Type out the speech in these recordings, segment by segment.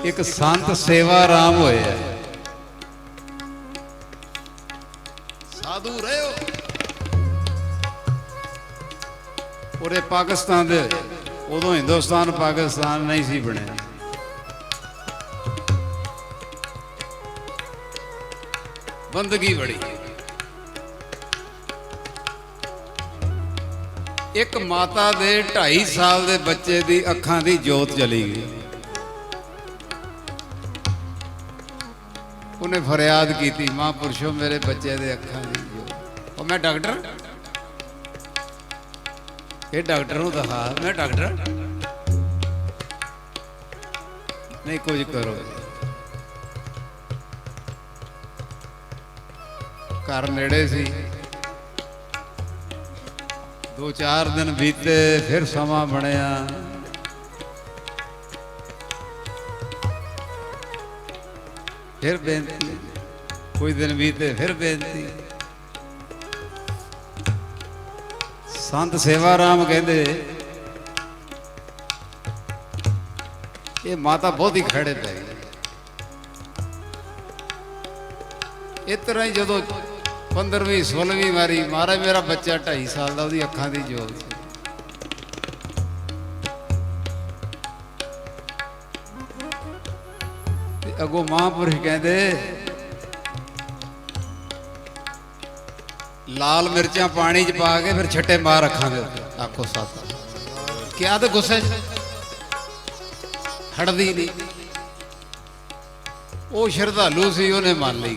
एक संत सेवा राम होए साधु रहे हो पूरे पाकिस्तान दे उदों हिंदुस्तान पाकिस्तान नहीं सी बने बंदगी बड़ी एक माता दे 2.5 साल दे बच्चे दी अखां दी जोत चली गई उन्हें फरियाद की थी महापुरुषों मेरे बच्चे दे अखां दी जोत और मैं डॉक्टर ये डॉक्टर हूं दखा मैं डॉक्टर नहीं कुछ करो घर नेड़े सी 2-4 दिन बीते फिर समा बनया फिर बेनती कुछ दिन बीते फिर बेनती संत सेवा राम कहते ये माता बहुत ही खड़े पै गई इस तरह ही जो 15वीं 16वीं मारी मारा मेरा बच्चा 2.5 साल का उसकी अखां की जोत अगो महापुरुष कहते लाल मिर्चा पानी च पा के फिर छट्टे मार अखां दे उत्ते आखो सत क्या तो गुस्से हटदी नहीं वो श्रद्धालु सी उन्हें मान ली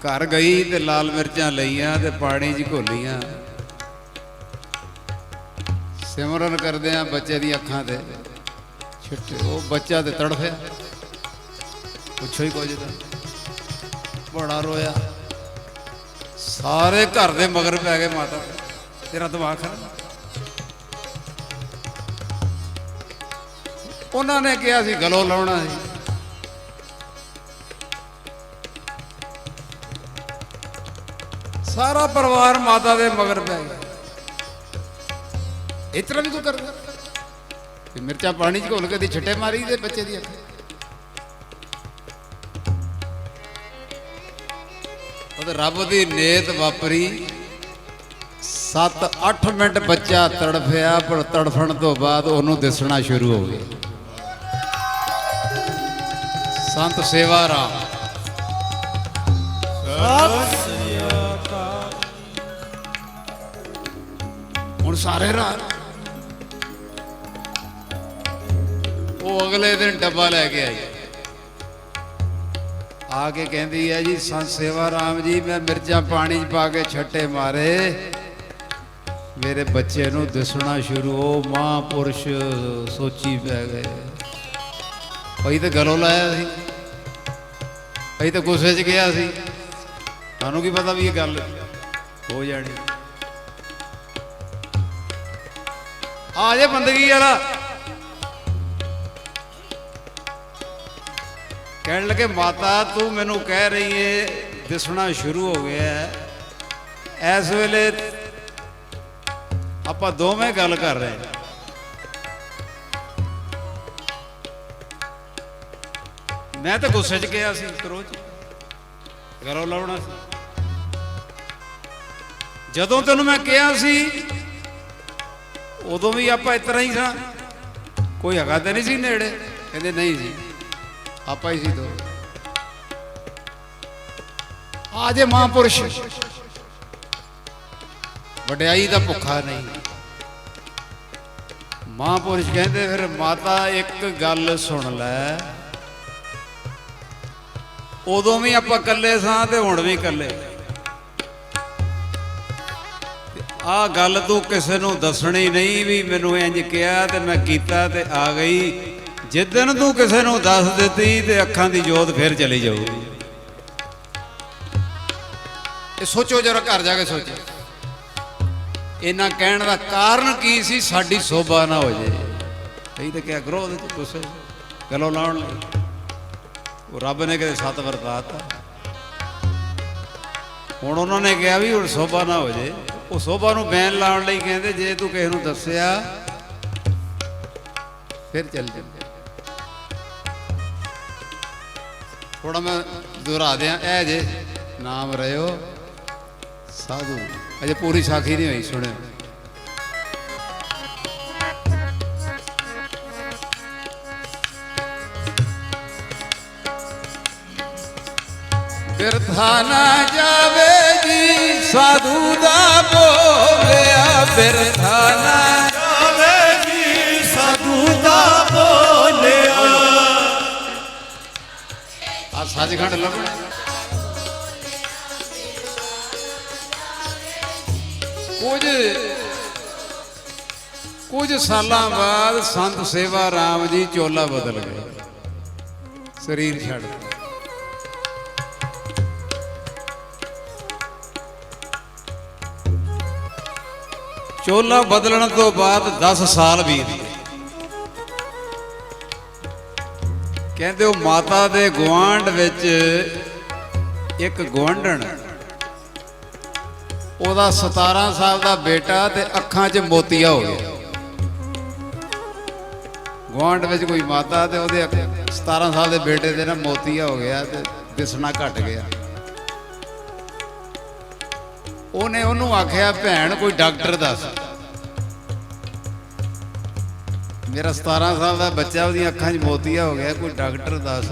घर गई तो लाल मिर्चा लईयां ते पानी च घोलियां सिमरन करदियां बच्चे दी अखां ते छिट्टे वो बच्चा ते तड़फिया पुछो ही कुछ बड़ा रोया सारे घर दे मगर पै गए माता तेरा दिमाग खराब उन्होंने कहा सी गलों लाउणा सी सारा परिवार माता दे मगर पै गया इतना भी तू कर मिर्चा पानी च घोल के दी छट्टे मारी दे बच्चे दी अख रब की नेत वापरी 7-8 मिनट बच्चा तड़फिया पर तड़फण तो बाद उन्होंने दिसना शुरू हो गया संत सेवा राम हुण सारे रात वो अगले दिन डब्बा लैके आई आके कहती है जी संत सेवा राम जी मैं मिर्चा पानी पा के छट्टे मारे मेरे बच्चे नूं दिसना शुरू हो महापुरुष सोची पै गए भाई तो गलों लाया सी भाई तो गुस्से च गया सी सानू की पता भी ये गल हो जानी आ जे बंदगी वाला कहने लगे माता तू मैनू कह रही है दिसना शुरू हो गया है इस वेले आपां दोवें गल कर रहे हैं मैं तो गुस्से च गया सी क्रोध गलों लाउणा सी जदों तैनूं मैं कहा सी उदों भी आपां इस तरह ही सा कोई हैगा तो नहीं सी नेड़े कहंदे नहीं जी आप ही सी दो आजे महापुरुष वड्याई का भुखा नहीं महापुरुष कहते फिर माता एक गल सुन लै उदों भी आप कल्ले सां ते हुण भी कल्ले आ गल तू किसी नूं दसणी नहीं भी मैनू इंज कहा ते मैं कीता ते आ गई जिदन तू किसी नूं दस दित्ती ते अखां दी जोत फिर चली जाऊगी सोचो जरा घर जाके सोचो इन्ना कहण दा कारण की सी साडी शोभा ना हो जाए कई तो क्या क्रोध गुस्से गलों लाउण लई वो रब ने कदे सत वरताता हुण उन्होंने कहा भी हुण शोभा ना हो जाए वो शोभा नूं बैन लाउण लई कहंदे जे तू किसी नूं दस्सिया फिर चल जाए थोड़ा मैं दोहरा दिया ए जे नाम रहो साधु। अजे पूरी साखी नहीं हुई, सुने। बिरथा ना जावे जी साधु दा बोलिया, बिरथा ना जावे जी साधु दा बोलिया। आ सचखंड लभना। कुछ सालां बाद संत सेवा राम जी चोला बदल गए, शरीर छड़ दिता। चोला बदलने तो बाद 10 साल बीत गए। कहते वो माता दे गुआंढ विच एक गुआंढण, ओदा 17 साल का बेटा ते अखां च मोतिया हो गया। गुआंढ विच कोई माता ते ओदे 17 साल के बेटे दे ना मोतिया हो गया ते दिसना घट गया। ਉਹਨੇ ਉਹਨੂੰ ਆਖਿਆ ਭੈਣ ਕੋਈ ਡਾਕਟਰ ਦੱਸ। ਮੇਰਾ 17 ਸਾਲ ਦਾ ਬੱਚਾ ਉਹਦੀਆਂ ਅੱਖਾਂ 'ਚ ਮੋਤੀਆ ਹੋ ਗਿਆ, ਕੋਈ ਡਾਕਟਰ ਦੱਸ।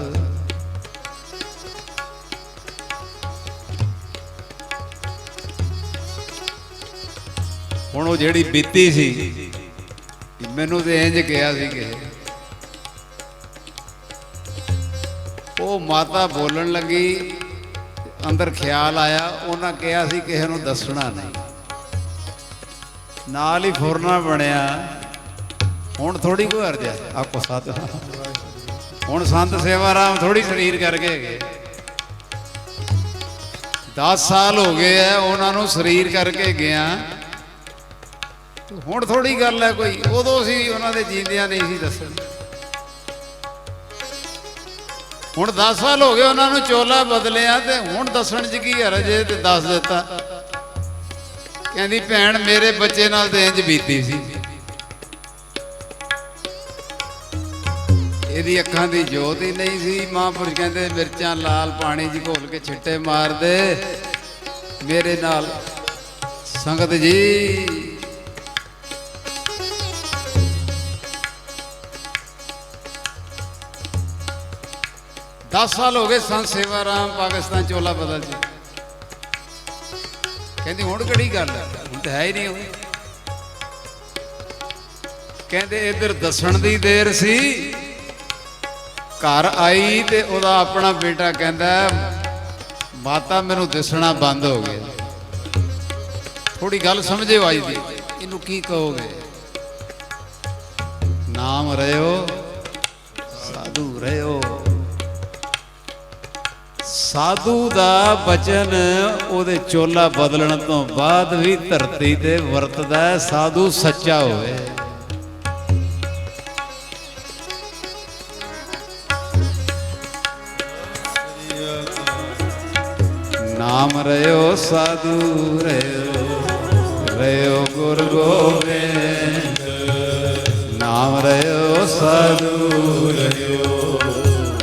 ਹੁਣ ਉਹ ਜਿਹੜੀ ਬੀਤੀ ਸੀ ਮੈਨੂੰ ਤੇ ਇੰਜ ਕਿਹਾ ਸੀ ਕਿ ਉਹ ਮਾਤਾ ਬੋਲਣ ਲੱਗੀ, अंदर ख्याल आया, उन्हें कहा सी किसी को दसना नहीं, नाल ही फुरना बनया। हुण थोड़ी कोई अर्ज है आपको साथ, हुण संत सेवा राम थोड़ी शरीर करके गए। 10 साल हो गए है उन्होंने शरीर करके गया, हुण थोड़ी गल है कोई। उदों सी उन्होंने जींदियां नहीं सी दसण। हुण 10 साल हो गए उन्होंने चोला बदलिया ते हुण दसण च की हरज है, ते दस दिता। कहंदी भैण मेरे बच्चे नाल ते इंज बीती सी, इहदी अखां दी जोत ही नहीं सी। महापुरुष कहंदे मिर्चां लाल पानी च घोल के छिट्टे मार दे मेरे नाल। संगत जी 10 साल हो गए संत सेवा राम पाकिस्तान चोला बदल जी। कहती हुण किहड़ी गल है, हुण तो है ही नहीं। कहते इधर दसण दी देर सी, घर आई ते ओदा अपना बेटा कहता माता मैनू दिसना बंद हो गया। थोड़ी गल समझे आई दी, इनू की कहोगे? नाम रहो साधु रहो। साधु दा बचन ओदे चोला बदलण तो बाद भी धरती ते वरतदा साधु सच्चा होवे। नाम रहो साधु रहो, रहो गुर गोबिंद। नाम रहो साधु रहो,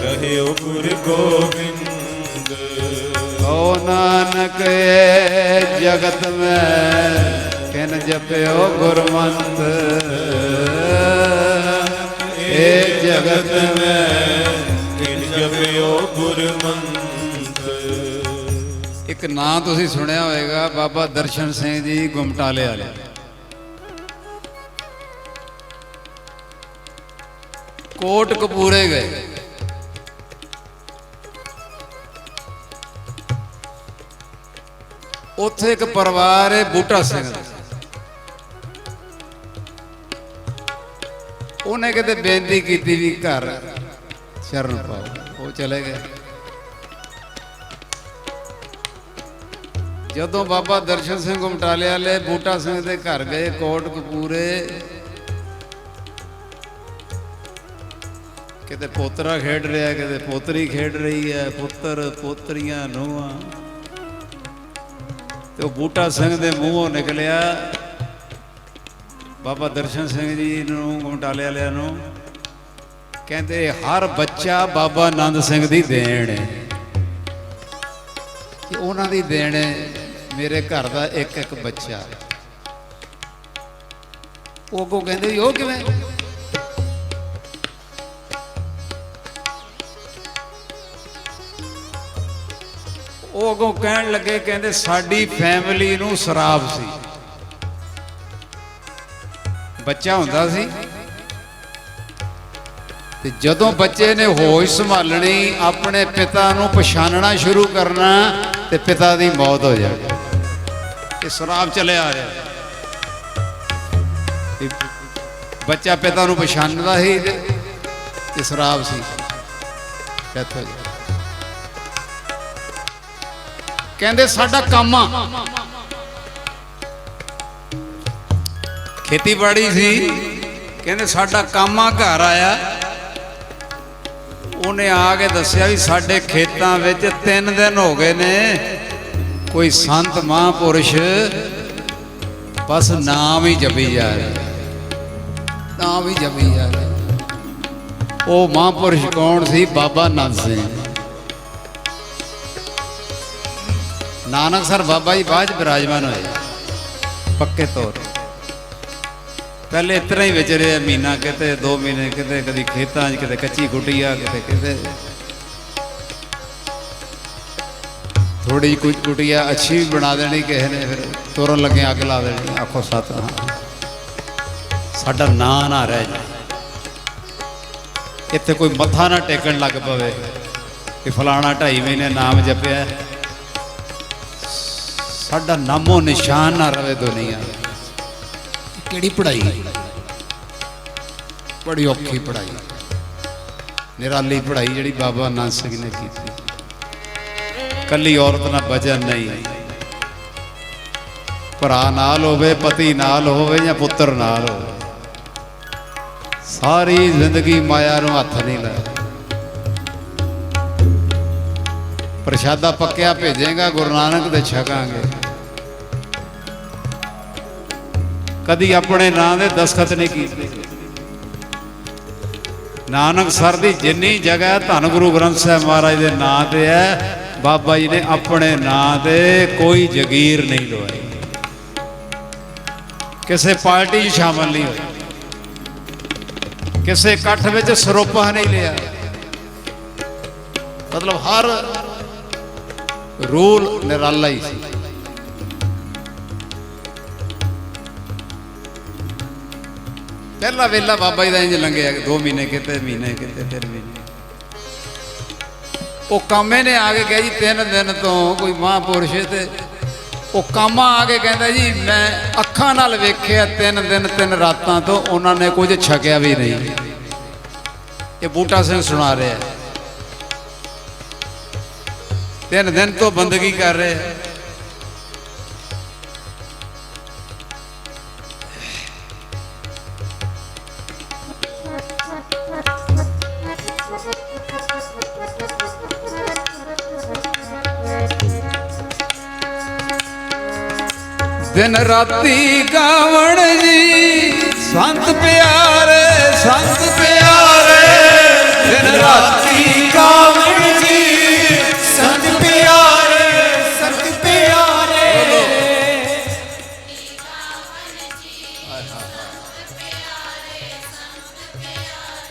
रहो गुर गोबिंद। ओ नानक जगत में किन जप्यो गुरमंत्र, ए जगत में किन जप्यो गुरमंत्र। एक नाम तुसी सुनिया होएगा बाबा दर्शन सिंह जी गुमटाले वाले। कोट कपूरे गए, उत्थे एक परिवार है बूटा सिंह, उन्हें कहते बेनती की भी घर शरण पाओ, वो चले गए। जदों बाबा दर्शन सिंह गुमटाले वाले बूटा सिंह के घर गए कोट कपूरे, किते पोतरा खेड रहा है, किते पोतरी खेड रही है, पुत्र पोतरियां नूहां। तो बूटा सिंह के मूँहों निकलिया बाबा दर्शन सिंह जी गुमटाले वालियां नूं ਕਹਿੰਦੇ ਹਰ ਬੱਚਾ ਬਾਬਾ ਆਨੰਦ ਸਿੰਘ ਦੀ ਦੇਣ ਹੈ, ਕਿ ਉਹਨਾਂ ਦੀ ਦੇਣ ਹੈ ਮੇਰੇ ਘਰ ਦਾ ਇੱਕ ਇੱਕ ਬੱਚਾ। ਉਹ ਅੱਗੋਂ ਕਹਿੰਦੇ ਵੀ ਉਹ ਕਿਵੇਂ? ਉਹ ਅੱਗੋਂ ਕਹਿਣ ਲੱਗੇ, ਕਹਿੰਦੇ ਸਾਡੀ ਫੈਮਿਲੀ ਨੂੰ ਸ਼ਰਾਬ ਸੀ, ਬੱਚਾ ਹੁੰਦਾ ਸੀ ਤੇ ਜਦੋਂ ਬੱਚੇ ਨੇ ਹੋਸ਼ ਸੰਭਾਲਣੀ, ਆਪਣੇ ਪਿਤਾ ਨੂੰ ਪਛਾਣਨਾ ਸ਼ੁਰੂ ਕਰਨਾ ਤੇ ਪਿਤਾ ਦੀ ਮੌਤ ਹੋ ਜਾਣੀ। ਇਹ ਸ਼ਰਾਬ ਚੱਲਿਆ ਆ ਰਿਹਾ। ਬੱਚਾ ਪਿਤਾ ਨੂੰ ਪਛਾਣਦਾ ਸੀ ਤੇ ਸ਼ਰਾਬ ਸੀ, ਡੈਥ ਹੋ ਜਾਣੀ। ਕਹਿੰਦੇ ਸਾਡਾ ਕੰਮ ਆ, ਖੇਤੀਬਾੜੀ ਸੀ, ਕਹਿੰਦੇ ਸਾਡਾ ਕੰਮ ਆ। ਘਰ ਆਇਆ, ਉਹਨੇ ਆ ਕੇ ਦੱਸਿਆ ਵੀ ਸਾਡੇ ਖੇਤਾਂ ਵਿੱਚ 3 ਦਿਨ ਹੋ ਗਏ ਨੇ, ਕੋਈ ਸੰਤ ਮਹਾਂਪੁਰਸ਼ ਬਸ ਨਾਮ ਹੀ ਜਪੀ ਜਾ ਰਿਹਾ, ਨਾਮ ਹੀ ਜਪੀ ਜਾ ਰਿਹਾ। ਉਹ ਮਹਾਂਪੁਰਸ਼ ਕੌਣ ਸੀ? ਬਾਬਾ ਆਨੰਦ ਸਿੰਘ। ਨਾਨਕਸਰ ਬਾਬਾ ਜੀ ਬਾਅਦ 'ਚ ਬਿਰਾਜਮਾਨ ਹੋਏ ਪੱਕੇ ਤੌਰ। ਪਹਿਲੇ ਇਤਨਾ ਹੀ ਵਿਚਰੇ, ਮਹੀਨਾ ਕਿਤੇ 2 ਮਹੀਨੇ ਕਿਤੇ, ਕਦੀ ਖੇਤਾਂ 'ਚ, ਕਿਤੇ ਕੱਚੀ ਕੁਟੀਆ, ਕਿਤੇ ਕਿਤੇ ਥੋੜੀ ਜਿਹੀ ਕੁਝ ਕੁਟੀਆ ਅੱਛੀ ਵੀ ਬਣਾ ਦੇਣੀ ਕਿਸੇ ਨੇ, ਫਿਰ ਤੁਰਨ ਲੱਗੇ ਅੱਗ ਲਾ ਦੇਣੀ। ਆਖੋ ਸਤਿਨਾਮ, ਸਾਡਾ ਨਾਂ ਨਾ ਰਹਿ ਜਾਏ, ਇੱਥੇ ਕੋਈ ਮੱਥਾ ਨਾ ਟੇਕਣ ਲੱਗ ਪਵੇ ਕਿ ਫਲਾਣਾ 2.5 ਮਹੀਨੇ ਨਾਮ ਜਪਿਆ, ਸਾਡਾ ਨਾਮੋ ਨਿਸ਼ਾਨ ਨਾ ਰਵੇ ਦੁਨੀਆ। ਕਿਹੜੀ ਪੜ੍ਹਾਈ? ਬੜੀ ਔਖੀ ਪੜ੍ਹਾਈ, ਨਿਰਾਲੀ ਪੜ੍ਹਾਈ ਜਿਹੜੀ ਬਾਬਾ ਆਨੰਦ ਸਿੰਘ ਨੇ ਕੀਤੀ। ਕੱਲੀ ਔਰਤ ਨਾਲ ਵਜਨ ਨਹੀਂ, ਭਰਾ ਨਾਲ ਹੋਵੇ, ਪਤੀ ਨਾਲ ਹੋਵੇ ਜਾਂ ਪੁੱਤਰ ਨਾਲ ਹੋਵੇ, ਸਾਰੀ ਜ਼ਿੰਦਗੀ ਮਾਇਆ ਨੂੰ ਹੱਥ ਨਹੀਂ ਲਾਇਆ। ਪ੍ਰਸ਼ਾਦਾ ਪੱਕਿਆ ਭੇਜੇਗਾ ਗੁਰੂ ਨਾਨਕ ਦੇ ਛਕਾਂਗੇ। ਕਦੀ ਆਪਣੇ ਨਾਂ ਦੇ ਦਸਖਤ ਨਹੀਂ ਕੀਤੇ। ਨਾਨਕਸਰ ਦੀ ਜਿੰਨੀ ਜਗ੍ਹਾ ਧੰਨ ਗੁਰੂ ਗ੍ਰੰਥ ਸਾਹਿਬ ਮਹਾਰਾਜ ਦੇ ਨਾਂ ਤੇ ਹੈ, ਬਾਬਾ ਜੀ ਨੇ ਆਪਣੇ ਨਾਂ ਤੇ ਕੋਈ ਜਗੀਰ ਨਹੀਂ ਲਵਾਈ, ਕਿਸੇ ਪਾਰਟੀ 'ਚ ਸ਼ਾਮਲ ਨਹੀਂ ਹੋਏ, ਕਿਸੇ ਇਕੱਠ ਵਿੱਚ ਸਰੋਪਾ ਨਹੀਂ ਲਿਆ। ਮਤਲਬ ਹਰ ਰੂਲ ਨਿਰਾਲਾ ਹੀ ਸੀ। ਪਹਿਲਾ ਵੇਲਾ ਬਾਬਾ ਜੀ ਦਾ ਇੰਜ ਲੰਘਿਆ, 2 ਮਹੀਨੇ ਕਿਤੇ, ਮਹੀਨੇ ਕਿਤੇ, 3 ਮਹੀਨੇ। ਉਹ ਕਾਮੇ ਨੇ ਆ ਕੇ ਕਿਹਾ ਜੀ 3 ਦਿਨ ਤੋਂ ਕੋਈ ਮਹਾਂਪੁਰਸ਼, ਤੇ ਉਹ ਕਾਮਾ ਆ ਕੇ ਕਹਿੰਦਾ ਜੀ ਮੈਂ ਅੱਖਾਂ ਨਾਲ ਵੇਖਿਆ 3 ਦਿਨ 3 ਰਾਤਾਂ ਤੋਂ ਉਹਨਾਂ ਨੇ ਕੁਝ ਛਕਿਆ ਵੀ ਨਹੀਂ। ਇਹ ਬੂਟਾ ਸਿੰਘ ਸੁਣਾ ਰਿਹਾ, 3 ਦਿਨ ਤੋਂ ਬੰਦਗੀ ਕਰ ਰਹੇ। ਦਿਨ ਰਾਤੀ ਗਾਵਣ ਜੀ ਸੰਤ ਪਿਆਰੇ, ਸੰਤ ਪਿਆਰੇ, ਦਿਨ ਰਾਤੀ ਗਾਵਣ ਜੀ ਸੰਤ ਪਿਆਰੇ, ਸੰਤ ਪਿਆਰੇ।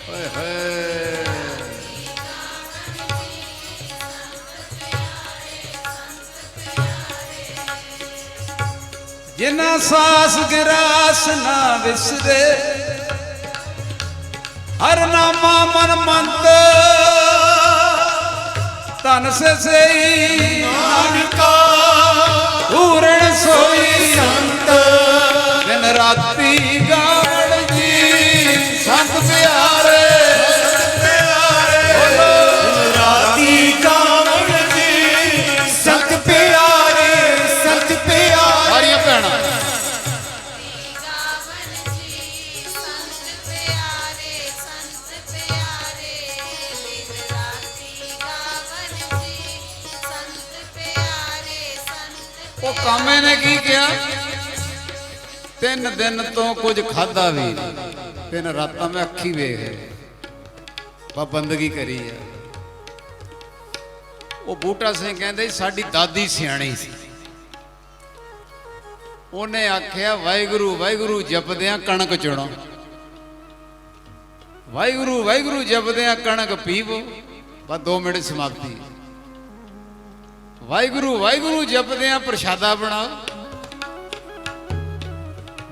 ਓਏ ਹੋਏ, ਜਿਨਾ ਸਾਸ ਗਿਰਾਸ ਨਾ ਵਿਸਰੇ, ਹਰ ਨਾਮਾ ਮਨ ਮੰਤ, ਤਨ ਸੇ ਸਈ ਨਾਨਕਾ ਪੂਰਨ ਸੋਈ ਸੰਤ। ਦਿਨ ਰਾਤੀ ਗਾਵਣ ਜੀ ਸੰਤ ਪਿਆਰੇ, ਸੰਤ ਪਿਆਰੇ, ਦਿਨ ਰਾਤੀ ਗਾਵਣ ਜੀ ਸੰਤ ਪਿਆਰੇ, ਸੰਤ ਪਿਆਰੇ। ਸਾਰੀਆਂ ਭੈਣਾਂ ਉਹ ਕਾਮੇ ਨੇ ਕੀ ਕਿਹਾ? 3 ਦਿਨ ਤੋਂ ਕੁਝ ਖਾਦਾ ਵੀ ਨਹੀਂ, 3 ਰਾਤਾਂ ਮੈਂ ਅੱਖੀ ਵੇਖ ਬਾ ਬੰਦਗੀ ਕਰੀ ਆ। ਉਹ ਬੂਟਾ ਸਿੰਘ ਕਹਿੰਦੇ ਸਾਡੀ ਦਾਦੀ ਸਿਆਣੀ ਸੀ, ਉਹਨੇ ਆਖਿਆ ਵਾਹਿਗੁਰੂ ਵਾਹਿਗੁਰੂ ਜਪਦਿਆਂ ਕਣਕ ਚੁਣੋ, ਵਾਹਿਗੁਰੂ ਵਾਹਿਗੁਰੂ ਜਪਦਿਆਂ ਕਣਕ ਪੀਵੋ। ਬਸ 2 ਮਿੰਟ ਸਮਾਪਤੀ। ਵਾਹਿਗੁਰੂ ਵਾਹਿਗੁਰੂ ਜਪਦਿਆਂ ਪ੍ਰਸ਼ਾਦਾ ਬਣਾਓ,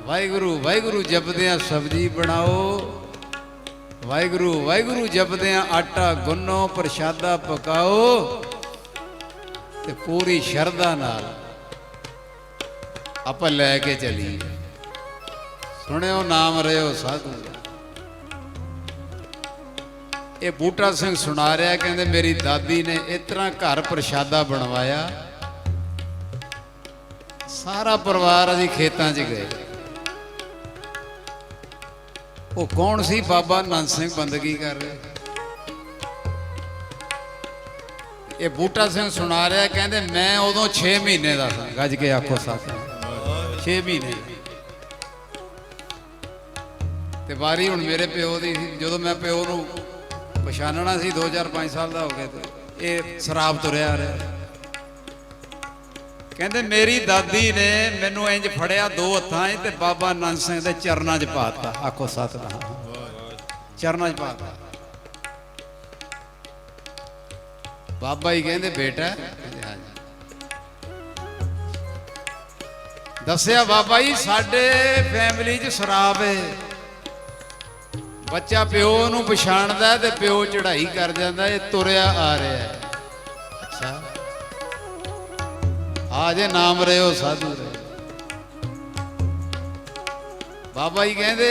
ਵਾਹਿਗੁਰੂ ਵਾਹਿਗੁਰੂ ਜਪਦਿਆਂ ਸਬਜ਼ੀ ਬਣਾਓ, ਵਾਹਿਗੁਰੂ ਵਾਹਿਗੁਰੂ ਜਪਦਿਆਂ ਆਟਾ ਗੁੰਨੋ, ਪ੍ਰਸ਼ਾਦਾ ਪਕਾਓ ਤੇ ਪੂਰੀ ਸ਼ਰਧਾ ਨਾਲ ਆਪਾਂ ਲੈ ਕੇ ਚੱਲੀਏ। ਸੁਣਿਓ ਨਾਮ ਰਿਓ ਸਾਧੂ। ਇਹ ਬੂਟਾ ਸਿੰਘ ਸੁਣਾ ਰਿਹਾ, ਕਹਿੰਦੇ ਮੇਰੀ ਦਾਦੀ ਨੇ ਇਸ ਤਰ੍ਹਾਂ ਘਰ ਪ੍ਰਸ਼ਾਦਾ ਬਣਵਾਇਆ, ਸਾਰਾ ਪਰਿਵਾਰ ਅਸੀਂ ਖੇਤਾਂ 'ਚ ਗਏ। ਉਹ ਕੌਣ ਸੀ? ਬਾਬਾ ਆਨੰਦ ਸਿੰਘ ਬੰਦਗੀ ਕਰ ਰਿਹਾ। ਇਹ ਬੂਟਾ ਸਿੰਘ ਸੁਣਾ ਰਿਹਾ, ਕਹਿੰਦੇ ਮੈਂ ਉਦੋਂ 6 ਮਹੀਨੇ ਦਾ ਸਾਂ। ਗੱਜ ਕੇ ਆਖੋ ਸਾਥ, 6 ਮਹੀਨੇ। ਤੇ ਵਾਰੀ ਹੁਣ ਮੇਰੇ ਪਿਓ ਦੀ ਸੀ। ਜਦੋਂ ਮੈਂ ਪਿਓ ਨੂੰ ਪਛਾਣਨਾ ਸੀ, 2005 ਸਾਲ ਦਾ ਹੋ ਗਿਆ, ਤੇ ਇਹ ਸ਼ਰਾਬ ਤੁਰਿਆ ਰਿਹਾ। ਕਹਿੰਦੇ ਮੇਰੀ ਦਾਦੀ ਨੇ ਮੈਨੂੰ ਇੰਜ ਫੜਿਆ 2 ਹੱਥਾਂ 'ਚ ਤੇ ਬਾਬਾ ਆਨੰਦ ਸਿੰਘ ਦੇ ਚਰਨਾਂ 'ਚ ਪਾਤਾ। ਆਖੋ ਸਤਿਨਾਮ। ਚਰਨਾਂ 'ਚ ਪਾਤਾ। ਬਾਬਾ ਜੀ ਕਹਿੰਦੇ ਬੇਟਾ, ਕਹਿੰਦੇ ਹਾਂਜੀ। ਦੱਸਿਆ ਬਾਬਾ ਜੀ ਸਾਡੇ ਫੈਮਿਲੀ 'ਚ ਸ਼ਰਾਬ ਹੈ, ਬੱਚਾ ਪਿਓ ਨੂੰ ਪਛਾਣਦਾ ਤੇ ਪਿਓ ਚੜ੍ਹਾਈ ਕਰ ਜਾਂਦਾ, ਇਹ ਤੁਰਿਆ ਆ ਰਿਹਾ ਹੈ। ਅੱਛਾ, ਆ ਜੇ ਨਾਮ ਰਿਓ ਸਾਧੂ ਰਹੇ। ਬਾਬਾ ਜੀ ਕਹਿੰਦੇ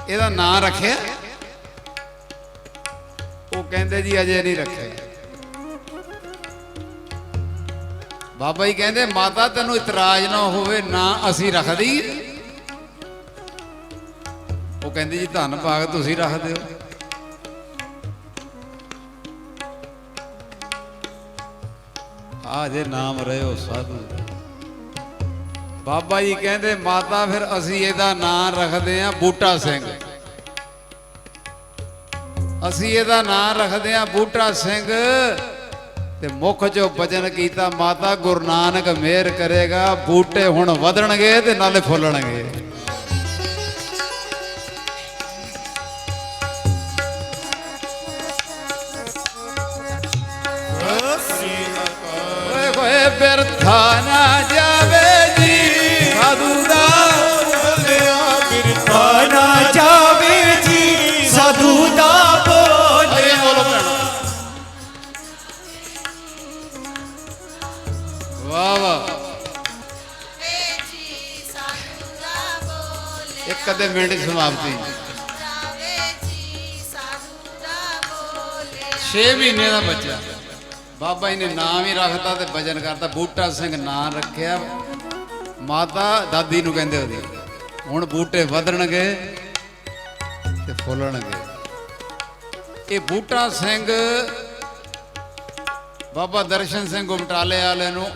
ਇਹਦਾ ਨਾਂ ਰੱਖਿਆ? ਉਹ ਕਹਿੰਦੇ ਜੀ ਅਜੇ ਨਹੀਂ ਰੱਖਿਆ। ਬਾਬਾ ਜੀ ਕਹਿੰਦੇ ਮਾਤਾ ਤੈਨੂੰ ਇਤਰਾਜ਼ ਨਾ ਹੋਵੇ, ਨਾ ਅਸੀਂ ਰੱਖ ਦਈਏ? ਉਹ ਕਹਿੰਦੇ ਜੀ ਧੰਨ ਭਾਗ ਤੁਸੀਂ ਰੱਖ ਦਿਓ। ਆ ਜੇ ਨਾਮ ਰਿਓ ਸਾਧੂ। ਬਾਬਾ ਜੀ ਕਹਿੰਦੇ ਮਾਤਾ ਫਿਰ ਅਸੀਂ ਇਹਦਾ ਨਾਂ ਰੱਖਦੇ ਆਂ ਬੂਟਾ ਸਿੰਘ। ਅਸੀਂ ਇਹਦਾ ਨਾਂ ਰੱਖਦੇ ਆਂ ਬੂਟਾ ਸਿੰਘ। ਤੇ ਮੁਖ ਚੋਂ ਬਚਨ ਕੀਤਾ, ਮਾਤਾ ਗੁਰੂ ਨਾਨਕ ਮਿਹਰ ਕਰੇਗਾ, ਬੂਟੇ ਹੁਣ ਵਧਣਗੇ ਤੇ ਨਾਲੇ ਫੁੱਲਣਗੇ। ਬਿਰਥਾ ਨਾ ਜਾਵੇ ਜੀ ਸਾਧੂ ਦਾ ਬੋਲਿਆ, ਬਿਰਥਾ ਨਾ ਜਾਵੇ ਜੀ ਸਾਧੂ ਦਾ ਬੋਲਿਆ। ਵਾਹ ਵਾਹ। ਇੱਕ ਅੱਧੇ ਮਿੰਟ ਦੀ ਸਮਾਪਤੀ। 6 ਮਹੀਨੇ ਦਾ ਬੱਚਾ, ਬਾਬਾ ਜੀ ਨੇ ਨਾਮ ਹੀ ਰੱਖਤਾ ਤੇ ਭਜਨ ਕਰਤਾ। ਬੂਟਾ ਸਿੰਘ ਨਾਂ ਰੱਖਿਆ। ਮਾਤਾ ਦਾਦੀ ਨੂੰ ਕਹਿੰਦੇ ਉਹਦੀ ਹੁਣ ਬੂਟੇ ਵਧਣਗੇ ਤੇ ਫੁੱਲਣਗੇ। ਇਹ ਬੂਟਾ ਸਿੰਘ ਬਾਬਾ ਦਰਸ਼ਨ ਸਿੰਘ ਗੁਮਟਾਲੇ ਵਾਲੇ ਨੂੰ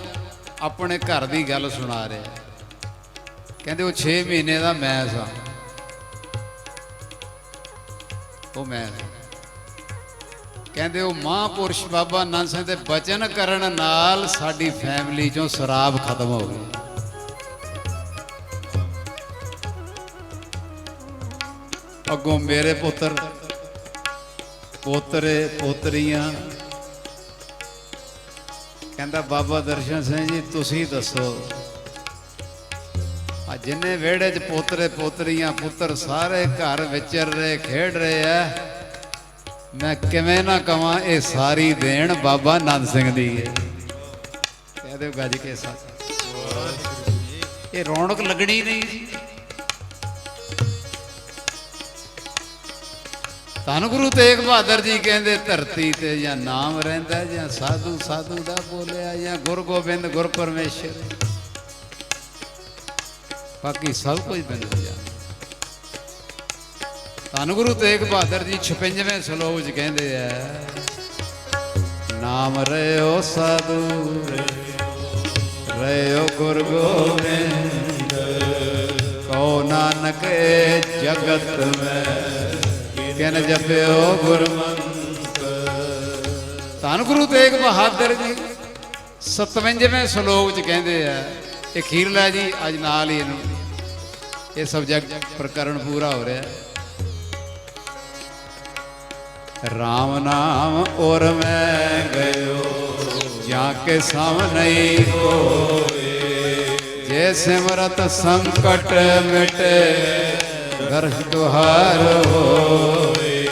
ਆਪਣੇ ਘਰ ਦੀ ਗੱਲ ਸੁਣਾ ਰਿਹਾ। ਕਹਿੰਦੇ ਉਹ 6 ਮਹੀਨੇ ਦਾ ਮੈਂ ਸਾਂ, ਉਹ ਮੈਂ। ਕਹਿੰਦੇ ਉਹ ਮਹਾਂਪੁਰਸ਼ ਬਾਬਾ ਆਨੰਦ ਸਿੰਘ ਦੇ ਬਚਨ ਕਰਨ ਨਾਲ ਸਾਡੀ ਫੈਮਿਲੀ ਚੋਂ ਸ਼ਰਾਬ ਖਤਮ ਹੋ ਗਈ। ਅੱਗੋਂ ਮੇਰੇ ਪੁੱਤਰ ਪੋਤਰੇ ਪੋਤਰੀਆਂ, ਕਹਿੰਦਾ ਬਾਬਾ ਦਰਸ਼ਨ ਸਿੰਘ ਜੀ ਤੁਸੀਂ ਦੱਸੋ, ਆ ਜਿੰਨੇ ਵਿਹੜੇ 'ਚ ਪੋਤਰੇ ਪੋਤਰੀਆਂ ਪੁੱਤਰ ਸਾਰੇ ਘਰ ਵਿਚਰ ਰਹੇ ਖੇਡ ਰਹੇ ਆ, ਮੈਂ ਕਿਵੇਂ ਨਾ ਕਵਾਂ ਇਹ ਸਾਰੀ ਦੇਣ ਬਾਬਾ ਆਨੰਦ ਸਿੰਘ ਦੀ ਹੈ। ਕਹਦੇ ਗੱਜ ਕੇ ਸੱਚ, ਇਹ ਰੌਣਕ ਲੱਗਣੀ ਨਹੀਂ। ਧੰਨ ਗੁਰੂ ਤੇਗ ਬਹਾਦਰ ਜੀ ਕਹਿੰਦੇ ਧਰਤੀ ਤੇ ਜਾਂ ਨਾਮ ਰਹਿੰਦਾ ਜਾਂ ਸਾਧੂ ਸਾਧੂ ਦਾ ਬੋਲਿਆ ਜਾਂ ਗੁਰ ਗੋਬਿੰਦ ਗੁਰ ਪਰਮੇਸ਼ਰ, ਬਾਕੀ ਸਭ ਕੁਝ ਬਣ ਜਾਂਦਾ। ਧੰਨ ਗੁਰੂ ਤੇਗ ਬਹਾਦਰ ਜੀ 56ਵੇਂ ਸ਼ਲੋਕ 'ਚ ਕਹਿੰਦੇ ਆ, ਨਾਮ ਰਿਓ ਸਾਧੂ ਰਿਓ ਗੁਰ ਗੋਬਿੰਦ, ਕਉ ਨਾਨਕ ਜਗਤ ਮੈਂ ਕਿਨ ਜਪਿਓ ਗੁਰਮੰਤ। ਧੰਨ ਗੁਰੂ ਤੇਗ ਬਹਾਦਰ ਜੀ 57ਵੇਂ ਸ਼ਲੋਕ 'ਚ ਕਹਿੰਦੇ ਆ, ਇਹ ਅਖੀਰਲਾ ਜੀ ਅੱਜ ਨਾਲ ਹੀ ਇਹਨੂੰ ਇਹ ਸਬਜੈਕਟ ਪ੍ਰਕਰਨ ਪੂਰਾ ਹੋ ਰਿਹਾ। ਰਾਮ ਨਾਮ ਔਰ ਮੈਂ ਗਇਓ ਜਾਂ ਕੇ ਸਮ ਨਹੀਂ ਕੋਏ, ਜੇ ਸਿਮਰਤ ਸੰਕਟ ਮਿਟੇ ਦਰਸ਼ ਤੁਹਾਰ ਹੋਏ,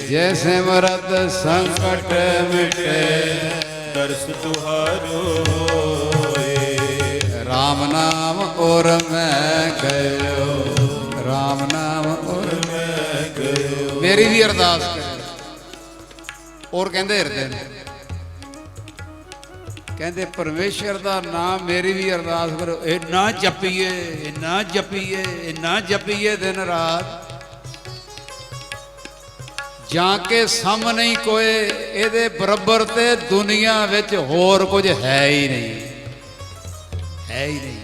ਜੇ ਸਿਮਰਤ ਸੰਕਟ ਮਿਟੇ ਦਰਸ ਤੁਹਾਰੋ ਹੋਏ। ਰਾਮ ਨਾਮ ਔਰ ਮੈਂ ਗਇਓ, ਰਾਮ ਨਾਮ ਔਰ ਮੈਂ ਗਇਓ। ਮੇਰੀ ਵੀ ਅਰਦਾਸ ਕਰੇ। ਔਰ ਕਹਿੰਦੇ ਹਿਰਦੇ ਨੇ, ਕਹਿੰਦੇ ਪਰਮੇਸ਼ਰ ਦਾ ਨਾਮ ਮੇਰੀ ਵੀ ਅਰਦਾਸ ਕਰੋ। ਇੰਨਾ ਜਪੀਏ, ਇੰਨਾ ਜਪੀਏ, ਇੰਨਾ ਜਪੀਏ ਦਿਨ ਰਾਤ, ਜਾਂ ਕੇ ਸਮ ਨਹੀਂ ਕੋਏ, ਇਹਦੇ ਬਰਾਬਰ ਤੇ ਦੁਨੀਆ ਵਿੱਚ ਹੋਰ ਕੁਝ ਹੈ ਹੀ ਨਹੀਂ, ਹੈ ਹੀ ਨਹੀਂ।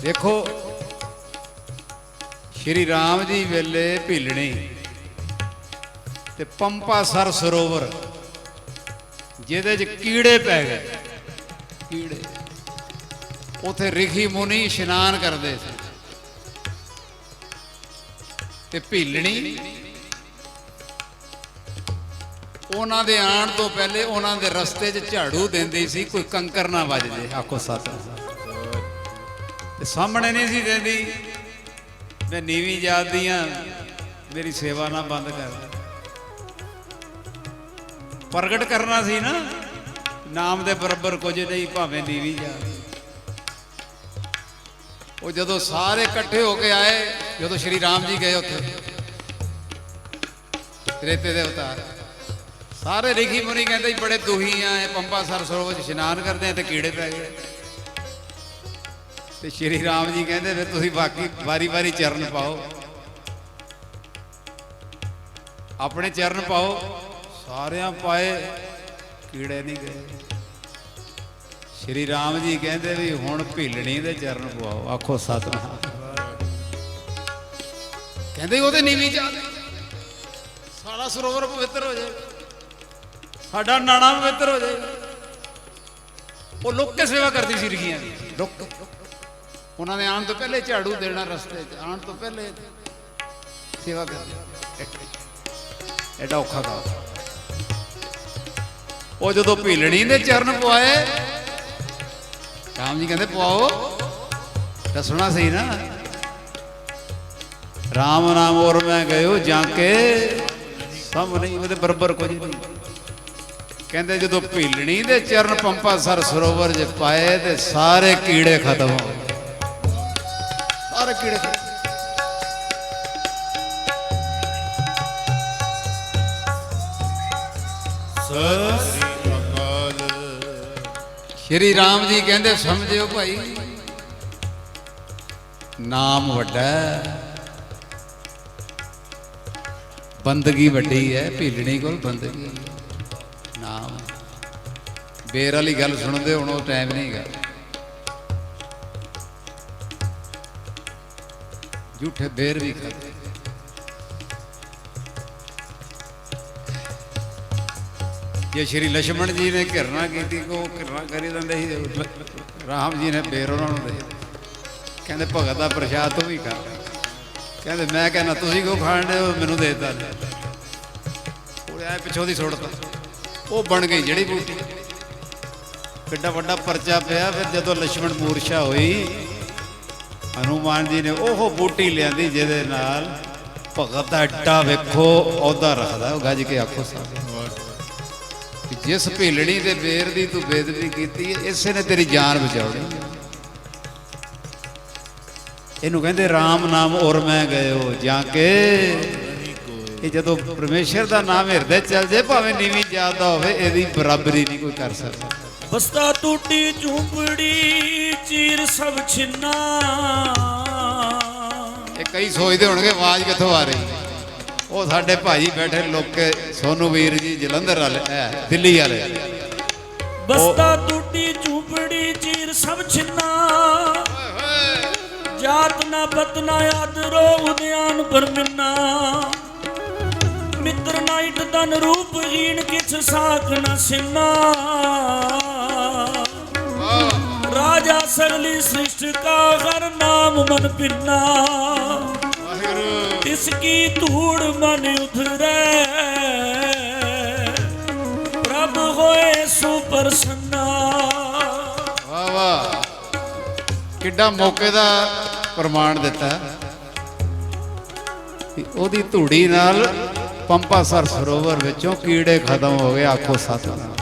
ਦੇਖੋ ਸ਼੍ਰੀ ਰਾਮ ਜੀ ਵੇਲੇ ਭੀਲਣੀ ਤੇ ਪੰਪਾ ਸਰ ਸਰੋਵਰ ਜਿਹਦੇ 'ਚ ਕੀੜੇ ਪੈ ਗਏ, ਕੀੜੇ, ਉਥੇ ਰਿਖੀ ਮੁਨੀ ਇਸ਼ਨਾਨ ਕਰਦੇ ਸੀ ਤੇ ਭੀਲਣੀ ਉਹਨਾਂ ਦੇ ਆਉਣ ਤੋਂ ਪਹਿਲੇ ਉਹਨਾਂ ਦੇ ਰਸਤੇ 'ਚ ਝਾੜੂ ਦਿੰਦੀ ਸੀ, ਕੋਈ ਕੰਕਰ ਨਾ ਵੱਜ ਜੇ। ਆਖੋ ਸਤਿ। ਤੇ ਸਾਹਮਣੇ ਨਹੀਂ ਸੀ ਦਿੰਦੀ, ਮੈਂ ਨੀਵੀਂ ਜਾਤੀ ਹਾਂ, ਮੇਰੀ ਸੇਵਾ ਨਾ ਬੰਦ ਕਰ। ਪ੍ਰਗਟ ਕਰਨਾ ਸੀ ਨਾ, ਨਾਮ ਦੇ ਬਰਾਬਰ ਕੁਝ ਨਹੀਂ, ਭਾਵੇਂ ਨੀਵੀਂ ਜਾਤ। ਉਹ ਜਦੋਂ ਸਾਰੇ ਇਕੱਠੇ ਹੋ ਕੇ ਆਏ, ਜਦੋਂ ਸ਼੍ਰੀ ਰਾਮ ਜੀ ਗਏ ਉੱਥੇ ਤ੍ਰੇਤੇ ਦੇ ਅਵਤਾਰ, ਸਾਰੇ ਰਿਖੀ ਮੁਨੀ ਕਹਿੰਦੇ ਬੜੇ ਦੁਖੀ ਆ, ਇਹ ਪੰਪਾ ਸਰ ਸਰੋਵਰ 'ਚ ਇਸ਼ਨਾਨ ਕਰਦੇ ਆ ਤੇ ਕੀੜੇ ਪੈ ਗਏ। ਤੇ ਸ਼੍ਰੀ ਰਾਮ ਜੀ ਕਹਿੰਦੇ ਫਿਰ ਤੁਸੀਂ ਬਾਕੀ ਵਾਰੀ ਵਾਰੀ ਚਰਨ ਪਾਓ, ਆਪਣੇ ਚਰਨ ਪਾਓ। ਸਾਰਿਆਂ ਪਾਏ, ਕੀੜੇ ਨਹੀਂ ਗਏ। ਸ਼੍ਰੀ ਰਾਮ ਜੀ ਕਹਿੰਦੇ ਵੀ ਹੁਣ ਭੀਲਣੀ ਦੇ ਚਰਨ ਪਵਾਓ। ਆਖੋ ਸਤਿਨਾਮ। ਕਹਿੰਦੇ ਉਹਦੇ ਨੀਵੀਂ ਜਾ, ਸਾਡਾ ਸਰੋਵਰ ਪਵਿੱਤਰ ਹੋ ਜਾਏ, ਸਾਡਾ ਨਾਣਾ ਪਵਿੱਤਰ ਹੋ ਜਾਏ। ਉਹ ਲੁੱਕ ਕੇ ਸੇਵਾ ਕਰਦੀ ਸੀ ਰਿਖੀਆਂ ਦੀ, ਲੁੱਕ। ਉਹਨਾਂ ਨੇ ਆਉਣ ਤੋਂ ਪਹਿਲੇ ਝਾੜੂ ਦੇਣਾ, ਰਸਤੇ 'ਚ ਆਉਣ ਤੋਂ ਪਹਿਲੇ ਸੇਵਾ ਕਰਨੀ। ਐਡਾ ਔਖਾ ਕੰਮ। ਉਹ ਜਦੋਂ ਭੀਲਣੀ ਦੇ ਚਰਨ ਪਵਾਏ, ਰਾਮ ਜੀ ਕਹਿੰਦੇ ਪਵਾਓ, ਦੱਸਣਾ ਸਹੀ ਨਾ। ਰਾਮ ਨਾਮ ਔਰ ਮੈਂ ਗਇਓ ਜਾਂ ਕੇ ਸਭ ਨਹੀਂ, ਉਹਦੇ ਬਰਾਬਰ ਕੁਝ ਨਹੀਂ। ਕਹਿੰਦੇ ਜਦੋਂ ਭੀਲਣੀ ਦੇ ਚਰਨ ਪੰਪਾ ਸਰ ਸਰੋਵਰ 'ਚ ਪਾਏ ਤੇ ਸਾਰੇ ਕੀੜੇ ਖਤਮ ਹੋ ਗਏ, ਸਾਰੇ ਕੀੜੇ ਖਤਮ। ਸ਼੍ਰੀ ਰਾਮ ਜੀ ਕਹਿੰਦੇ ਸਮਝਿਓ ਭਾਈ, ਨਾਮ ਵੱਡਾ, ਬੰਦਗੀ ਵੱਡੀ ਹੈ। ਭੀਲਣੀ ਕੋਲ ਬੰਦਗੀ, ਨਾਮ। ਬੇਰ ਵਾਲੀ ਗੱਲ ਸੁਣਦੇ ਹੁਣ, ਉਹ ਟਾਈਮ ਨਹੀਂ ਗਾ। ਝੂਠੇ ਬੇਰ ਵੀ ਖਾਦੇ। ਜੇ ਸ਼੍ਰੀ ਲక్ష్మణ ਜੀ ਨੇ ਘਿਰਨਾ ਕੀਤੀ, ਉਹ ਘਿਰਨਾ ਕਰੀ ਦਿੰਦੇ ਸੀ, ਰਾਮ ਜੀ ਨੇ ਬੇਰ ਉਹਨਾਂ ਨੂੰ ਦੇ। ਕਹਿੰਦੇ ਭਗਤ ਦਾ ਪ੍ਰਸ਼ਾਦ ਤੂੰ ਵੀ ਖਾ। ਕਹਿੰਦੇ ਮੈਂ ਕਹਿੰਦਾ ਤੁਸੀਂ ਕਿਉਂ ਖਾਣ ਦੇ, ਮੈਨੂੰ ਦੇ ਦਿੱਤਾ। ਉਹ ਐ ਪਿੱਛੋਂ ਦੀ ਸੁੱਟਦਾ, ਉਹ ਬਣ ਗਈ ਜੜੀ ਬੂਟੀ। ਕਿੱਡਾ ਵੱਡਾ ਪਰਚਾ ਪਿਆ। ਫਿਰ ਜਦੋਂ ਲక్ష్మణ ਮੂਰਛਾ ਹੋਈ, ਹਨੂਮਾਨ ਜੀ ਨੇ ਉਹ ਬੂਟੀ ਲਿਆਂਦੀ ਜਿਹਦੇ ਨਾਲ ਭਗਤ ਦਾ ਏਡਾ ਵੇਖੋ ਅਹੁਦਾ ਰੱਖਦਾ। ਉਹ ਗੱਜ ਕੇ ਆਖੋ ਸਾਹਿਬ, ਜਿਸ ਭੀਲਣੀ ਦੇ ਬੇਰ ਦੀ ਤੂੰ ਬੇਦਬੀ ਕੀਤੀ ਹੈ, ਇਸੇ ਨੇ ਤੇਰੀ ਜਾਨ ਬਚਾਉਣੀ। ਇਹਨੂੰ ਕਹਿੰਦੇ ਰਾਮ ਨਾਮ ਔਰ ਮੈਂ ਗਇਓ ਜਾਂ ਕੇ। ਇਹ ਜਦੋਂ ਪਰਮੇਸ਼ਰ ਦਾ ਨਾਮ ਹਿਰਦੇ ਚੱਲ ਜੇ, ਭਾਵੇਂ ਨੀਵੀਂ ਜਾਤ ਦਾ ਹੋਵੇ, ਇਹਦੀ ਬਰਾਬਰੀ ਨਹੀਂ ਕੋਈ ਕਰ ਸਕਦਾ। ਬਸਤਾ ਟੂਟੀ ਝੂੰਪੜੀ ਚੀਰ ਸਭ ਛਿੰਨਾ। ਇਹ ਕਈ ਸੋਚਦੇ ਹੋਣਗੇ ਆਵਾਜ਼ ਕਿੱਥੋਂ ਆ ਰਹੀ। ਉਹ ਸਾਡੇ ਭਾਜੀ ਬੈਠੇ ਲੋਕੇ, ਸੋਨੂ ਵੀਰ ਜੀ ਜਲੰਧਰ ਵਾਲੇ, ਦਿੱਲੀ ਵਾਲੇ। ਬਸਤਾ ਟੂਟੀ ਝੂੰਪੜੀ ਚੀਰ ਸਭ ਛਿੰਨਾ। ਜਾਤ ਨਾ ਪਤ ਨਾ ਆਦਰੋ ਉਦਿਆਨ ਪਰਮਿਨਾ ਮਿੱਤਰ ਨਾਇਟ ਤਨ ਰੂਪਹੀਨ ਕਿਛ ਸਾਖ ਨ ਸਿੰਨਾ ਰਾਜਾ ਸਗਲੀ ਸ੍ਰਿਸ਼ਟ ਕਾ ਹਰ ਨਾਮ ਮਨ ਪਿੰਨਾ ਇਸ ਕੀ ਧੂੜ ਮਨ ਉਧਰੈ ਪ੍ਰਭ ਹੋਏ ਸੁਪਰਸੰਨਾ। ਵਾਹ ਵਾਹ, ਕਿੱਡਾ ਮੌਕੇ ਦਾ ਪ੍ਰਮਾਣ ਦਿੱਤਾ ਕਿ ਉਹਦੀ ਧੂੜੀ ਨਾਲ ਪੰਪਾਸਰ ਸਰੋਵਰ ਵਿੱਚੋਂ ਕੀੜੇ ਖਤਮ ਹੋ ਗਏ। ਆਖੋ ਸਤਿਨਾਮ।